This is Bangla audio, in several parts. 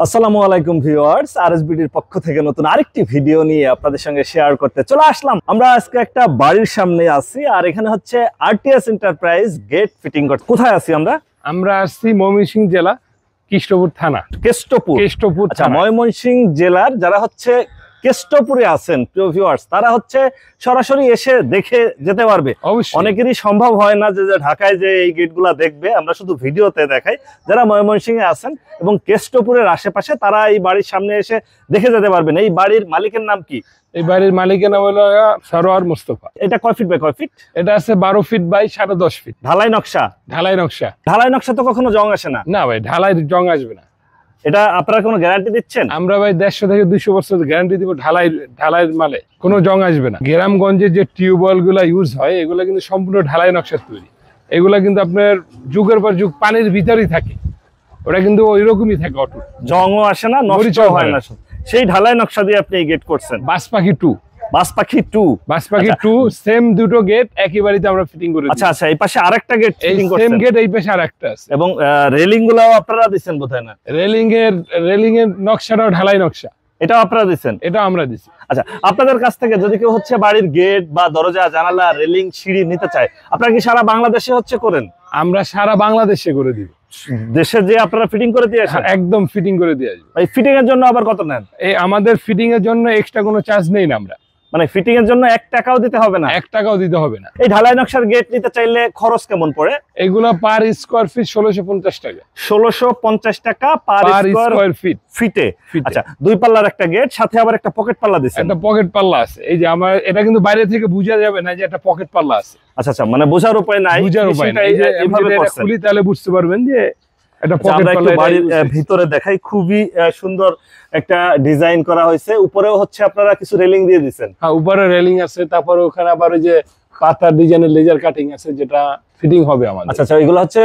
আসসালামু আলাইকুম ভিউয়ার্স, আরএসবিডির পক্ষ থেকে নতুন আরেকটি ভিডিও নিয়ে আপনাদের সঙ্গে শেয়ার করতে চলে আসলাম। আমরা আজকে একটা বাড়ির সামনে আছি, আর এখানে হচ্ছে আরটিএস এন্টারপ্রাইজ গেট ফিটিং করতে। কোথায় আছি আমরা? আমরা আসছি ময়মনসিংহ জেলা কেষ্টপুর থানা। কেষ্টপুর আচ্ছা, ময়মনসিংহ জেলার যারা হচ্ছে কেষ্টপুরে আছেন প্রিয় ভিউয়ার্স, তারা হচ্ছে সরাসরি এসে দেখে যেতে পারবে। অনেকেরই সম্ভব হয় না যে ঢাকায় যে এই গেটগুলা দেখবে, আমরা শুধু ভিডিওতে দেখাই। যারা ময়মনসিংহে আছেন এবং কেষ্টপুরের আশেপাশে, তারা এই বাড়ির সামনে এসে দেখে যেতে পারবেন। এই বাড়ির মালিকের নাম কি? এই বাড়ির মালিকের নাম হলো সরোয়ার মোস্তফা। এটা কয় ফিট বাই কয় ফিট? এটা আছে 12 ফিট বাই 10.5 ফিট। ঢালাই নকশা? ঢালাই নকশা। ঢালাই নকশা তো কখনো জং আসে না? না ভাই, ঢালাই জং আসবে না। এটা আপনারা কোনো গ্যারান্টি দিচ্ছেন? আমরা ভাই 150 থেকে 200 বছর গ্যারান্টি দিব। ঢালাইয়ের মালে কোনো জং আসবে না। গ্রামগঞ্জে যে টিউবওয়েল গুলা ইউজ হয়, এগুলা কিন্তু সম্পূর্ণ ঢালাই নকশার তৈরি। এগুলা কিন্তু আপনার যুগের পর যুগ পানির ভিতরেই থাকে, ওটা কিন্তু ওই রকমই থাকে, অটুট, জংও আসে না, নষ্টও হয় না। সেই ঢালাই নকশা দিয়ে আপনি এই গেট করছেন। বাসপাখি 2 সেম দুটো গেট একই বাড়িতে আমরা ফিটিং করে দিই। আচ্ছা আচ্ছা, এই পাশে আরেকটা গেট ফিটিং করছেন? সেম গেট এই পাশে আরেকটা আছে। এবং রেলিং গুলাও আপনারা দিবেন বোধহয়? না, রেলিং এর নকশাটাও ঢালাই নকশা, এটাও আপনারা দিবেন? এটা আমরা দিছি। আচ্ছা, আপনাদের কাছ থেকে যদি কেউ হচ্ছে বাড়ির গেট বা দরজা জানালা রেলিং সিঁড়ি নিতে চায়, আপনারা কি সারা বাংলাদেশে হচ্ছে করেন? আমরা সারা বাংলাদেশে করে দিব। দেশে যে আপনারা ফিটিং করে দিয়ে আসেন? একদম ফিটিং করে দিয়ে আসবো। এই ফিটিং এর জন্য আবার কত নেন? এই আমাদের ফিটিং এর জন্য এক্সট্রা কোনো চার্জ নেই না। আমরা মানে ফিটিং এর জন্য 1 টাকাও দিতে হবে না? 1 টাকাও দিতে হবে না। এই ঢালাই নকশার গেট নিতে চাইলে খরচ কেমন পড়ে? এগুলো পার স্কয়ার ফিট 1650 টাকা। 1650 টাকা পার স্কয়ার ফিটে। আচ্ছা, 2 পাল্লার একটা গেট, সাথে আবার একটা পকেট পাল্লা দিছেন? একটা পকেট পাল্লা আছে। এই যে আমার এটা কিন্তু বাইরে থেকে বোঝা যাবে না যে একটা পকেট পাল্লা আছে। আচ্ছা আচ্ছা, মানে বোঝার উপায় নাই। বোঝার উপায় নাই। এইভাবে করছেন, খুলি তাহলে বুঝতে পারবেন যে এটা পকেট পাল্লা। বাড়ির ভিতরে দেখাই, খুবই সুন্দর একটা ডিজাইন করা হয়েছে। উপরেও হচ্ছে আপনারা কিছু রেলিং দিয়ে দিবেন? হ্যাঁ, উপরে রেলিং আছে। তারপর ওখানে আবার ওই যে পাতার ডিজাইনের লেজার কাটিং আছে, যেটা ফিটিং হবে আমাদের। আচ্ছা আচ্ছা, এগুলো হচ্ছে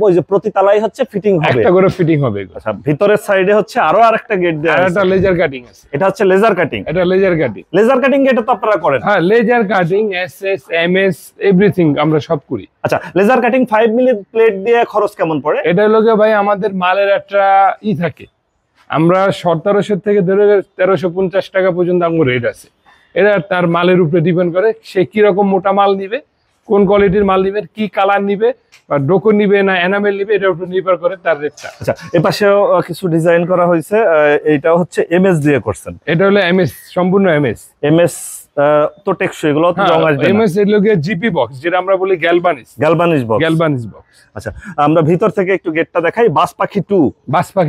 ওই যে প্রতি তলায় হচ্ছে ফিটিং হবে, একটা করে ফিটিং হবে। আচ্ছা, ভিতরের সাইডে হচ্ছে আরো আরেকটা গেট দেয়া আছে, একটা লেজার কাটিং আছে। এটা হচ্ছে লেজার কাটিং? এটা লেজার কাটিং। লেজার কাটিং এটা তো আপনারা করেন? হ্যাঁ, laser cutting, SS, MS, everything আমরা সব করি। আচ্ছা, লেজার কাটিং 5 মিলি প্লেট দিয়ে খরচ কেমন পড়ে? এটা হলো ভাই আমাদের মালের একটা থাকে, আমরা 1700 থেকে ধরে 1350 টাকা পর্যন্ত আমার রেট আছে। এটা তার মালের উপরে ডিপেন্ড করে, সে কিরকম মোটা মাল নিবে, কোন কোয়ালিটির মাল নিবে, কি কালার নিবে, বা ডোকো নিবে না এনামেল নিবে, এটার উপর নির্ভর করে তার রেটটা। আচ্ছা, এপাশেও কিছু ডিজাইন করা হয়েছে, এইটাও হচ্ছে এমএস দিয়ে করছেন? এটা হলো এমএস, সম্পূর্ণ এমএস। এমএস তো টেকসই, এগুলো তো জং আসবে না? এমএস এর লগে জিপি বক্স, যেটা আমরা বলি গ্যালভানিস বক্স। আচ্ছা, আমরা ভিতর থেকে একটু গেটটা দেখাই। বাসপাখি 2।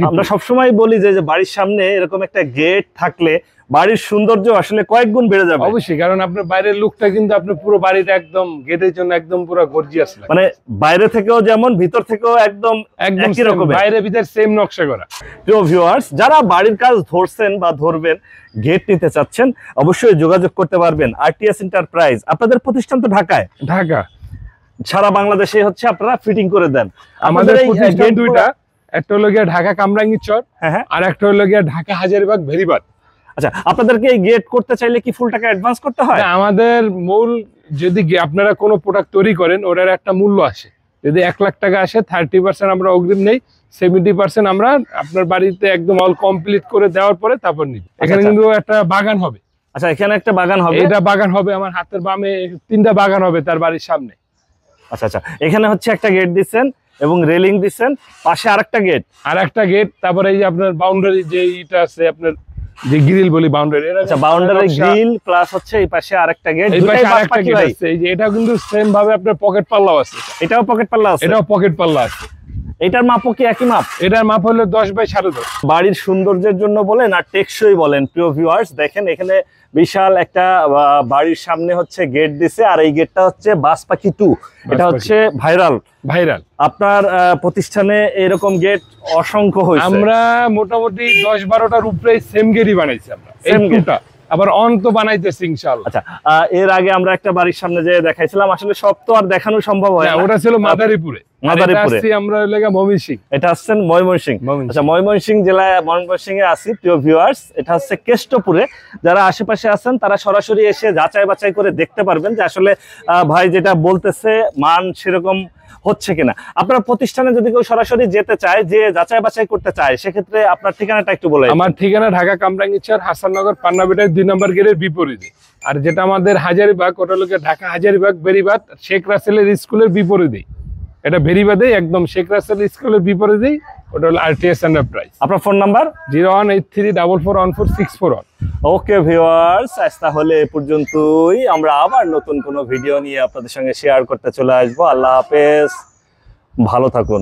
আমরা সবসময় বলি যে বাড়ির সামনে এরকম একটা গেট থাকলে বাড়ির সৌন্দর্য আসলে কয়েক গুণ বেড়ে যাবে। অবশ্যই, কারণ আপনার বাইরের লুকটা কিন্তু আপনার পুরো বাড়িটা একদম গেটের জন্য একদম পুরো গর্জিয়াস লাগে। মানে বাইরে থেকেও যেমন, ভিতর থেকেও একদম একই রকম, বাইরে ভিতর সেম নকশা করা। প্রিয় ভিউয়ার্স, যারা বাড়ির কাজ ধরছেন বা ধরবেন, গেট নিতে চাচ্ছেন, অবশ্যই যোগাযোগ করতে পারবেন আরটিএস এন্টারপ্রাইজ। আপনাদের প্রতিষ্ঠান তো ঢাকায়? ঢাকা, সারা বাংলাদেশে হচ্ছে আপনারা ফিটিং করে দেন। আমাদের প্রতিষ্ঠান দুইটা, একটা হলো গিয়ে ঢাকা কামরাঙ্গীরচর, আর একটা হলো গিয়ে ঢাকা হাজারীবাগ ভেরিবাদ। আচ্ছা, আপনাদেরকে এই গেট করতে চাইলে কি ফুল টাকা অ্যাডভান্স করতে হয়? আমাদের মূল, যদি আপনারা কোনো প্রোডাক্ট তৈরি করেন, ওটার একটা মূল্য আসে। যদি 1 লাখ টাকা আসে, 30% আমরা অগ্রিম নেই, 70% আমরা আপনার বাড়িতে একদম অল কমপ্লিট করে দেওয়ার পরে তারপর নিব। এখানে কিন্তু একটা বাগান হবে। আচ্ছা, এখানে একটা বাগান হবে? এটা বাগান হবে, আমার হাতের বামে 3টা বাগান হবে তার বাড়ির সামনে। আচ্ছা আচ্ছা, এখানে হচ্ছে একটা গেট দিচ্ছেন এবং রেলিং দিচ্ছেন, পাশে আরেকটা গেট, তারপরে এই যে আপনার বাউন্ডারি যে ইটা আছে, আপনার যে গ্রিল বলি বাউন্ডারি। আচ্ছা, বাউন্ডারি গ্রিল প্লাস হচ্ছে এই পাশে আরেকটা গেট, এই পাশে আরেকটা গেট আছে। এই যে এটা কিন্তু সেম ভাবে আপনার পকেট পাল্লাও আছে। এটাও পকেট পাল্লা আছে? এটাও পকেট পাল্লা আছে। এটার মাপও কি একই মাপ? এটার মাপ হলো 10 বাই 10.5। বাড়ির সৌন্দর্যের জন্য বলেন আর টেকসই বলেন, প্রিয় ভিউয়ার্স দেখেন, এখানে বিশাল একটা বাড়ির সামনে হচ্ছে গেট দিছে, আর এই গেটটা হচ্ছে বাসপাখি 2। এটা হচ্ছে ভাইরাল। আপনার প্রতিষ্ঠানে এরকম গেট অসংখ্য হয়েছে। আমরা মোটামুটি 10-12টার উপরে সেম গেটই বানাইছি আমরা। সেম গেটটা আবার অন তো বানাইতেছি ইনশাআল্লাহ। আচ্ছা, এর আগে আমরা একটা বাড়ির সামনে যে দেখাইছিলাম, আসলে সব তো আর দেখানো সম্ভব হয় না। ওটা ছিল মাদারীপুরে। আমরা লাগা ময়মনসিংহ। এটা হচ্ছে ময়মনসিংহ। আচ্ছা, ময়মনসিংহ জেলায়, ময়মনসিংহে আছি প্রিয় ভিউয়ার্স। এটা হচ্ছে কেষ্টপুরে। যারা আশেপাশে আছেন তারা সরাসরি এসে যাচাই বাছাই করে দেখতে পারবেন যে আসলে ভাই যেটা বলতেছে মান সেরকম হচ্ছে কিনা। আপনার প্রতিষ্ঠানে যদি কেউ সরাসরি যেতে চায়, যে যাচাই বাছাই করতে চায়, সেক্ষেত্রে আপনার ঠিকানাটা একটু বলে। আমার ঠিকানা ঢাকা কামরাঙ্গীরচর হাসাননগর পান্নাবেটার 2 নম্বর গেটের বিপরীতে। আর যেটা আমাদের হাজারীবাগ, ওটা হলো ঢাকা হাজারীবাগ বেরিবাদ শেখ রাসেলের স্কুলের বিপরীতেই। এটা বেরিবাদে একদম শেখ রাসেল স্কুলের বিপরীতেই, ওটা হলো RTS এন্টারপ্রাইজ। আপনার ফোন নাম্বার 01834414641। ওকে ভিউয়ার্স, আজ তাহলে এ পর্যন্তই। আমরা আবার নতুন কোনো ভিডিও নিয়ে আপনাদের সঙ্গে শেয়ার করতে চলে আসবো। আল্লাহ হাফেজ, ভালো থাকুন।